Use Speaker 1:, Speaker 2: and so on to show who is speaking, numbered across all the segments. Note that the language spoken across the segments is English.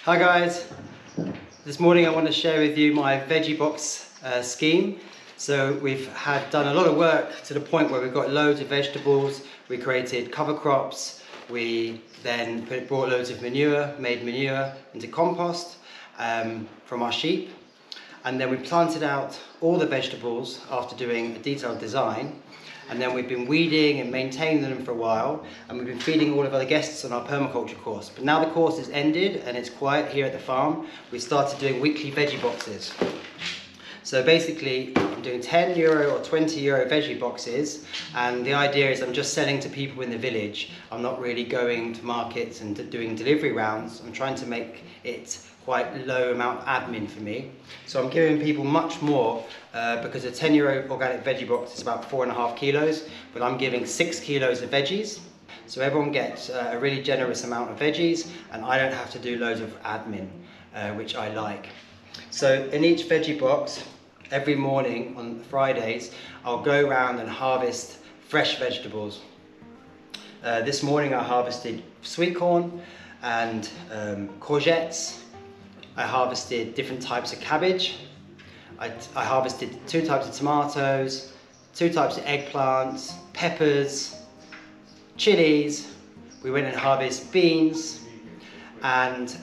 Speaker 1: Hi guys, this morning I want to share with you my veggie box scheme. So we've done a lot of work to the point where we've got loads of vegetables. We created cover crops, we then brought loads of made manure into compost from our sheep, and then we planted out all the vegetables after doing a detailed design. And then we've been weeding and maintaining them for a while, and we've been feeding all of our guests on our permaculture course. But now the course is ended and it's quiet here at the farm, we started doing weekly veggie boxes. So basically I'm doing €10 or €20 veggie boxes, and the idea is I'm just selling to people in the village. I'm not really going to markets and doing delivery rounds. I'm trying to make it quite low amount of admin for me. So I'm giving people much more because a €10 organic veggie box is about 4.5 kilos, but I'm giving 6 kilos of veggies. So everyone gets a really generous amount of veggies, and I don't have to do loads of admin, which I like. So in each veggie box, every morning on Fridays, I'll go around and harvest fresh vegetables. This morning I harvested sweet corn and courgettes. I harvested different types of cabbage. I harvested 2 types of tomatoes, 2 types of eggplants, peppers, chilies. We went and harvested beans, and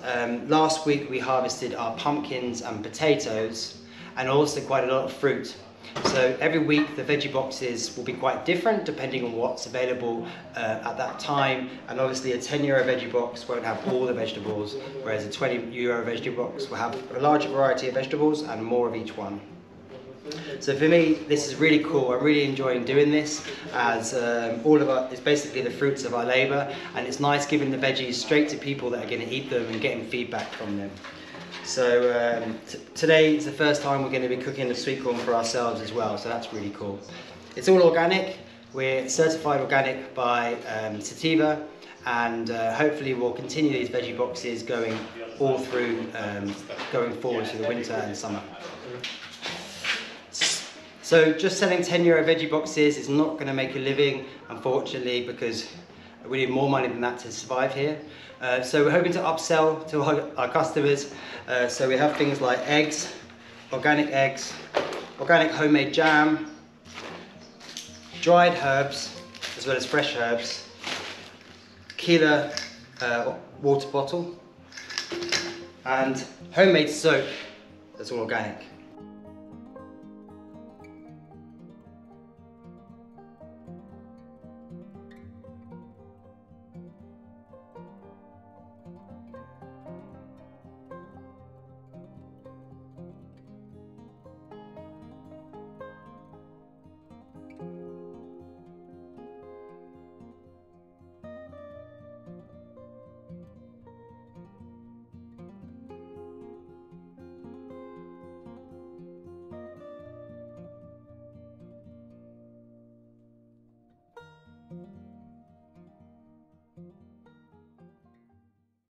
Speaker 1: last week we harvested our pumpkins and potatoes, and also quite a lot of fruit. So every week the veggie boxes will be quite different depending on what's available at that time, and obviously a €10 veggie box won't have all the vegetables, whereas a €20 veggie box will have a larger variety of vegetables and more of each one. So for me, this is really cool. I'm really enjoying doing this, as it's basically the fruits of our labour, and it's nice giving the veggies straight to people that are going to eat them and getting feedback from them. So today is the first time we're going to be cooking the sweet corn for ourselves as well, so that's really cool. It's all organic. We're certified organic by Sativa, and hopefully we'll continue these veggie boxes going all through, going forward through the winter and summer. So just selling €10 veggie boxes is not going to make a living, unfortunately, because we need more money than that to survive here. So we're hoping to upsell to our customers. So we have things like eggs, organic homemade jam, dried herbs, as well as fresh herbs, kilo water bottle, and homemade soap that's all organic.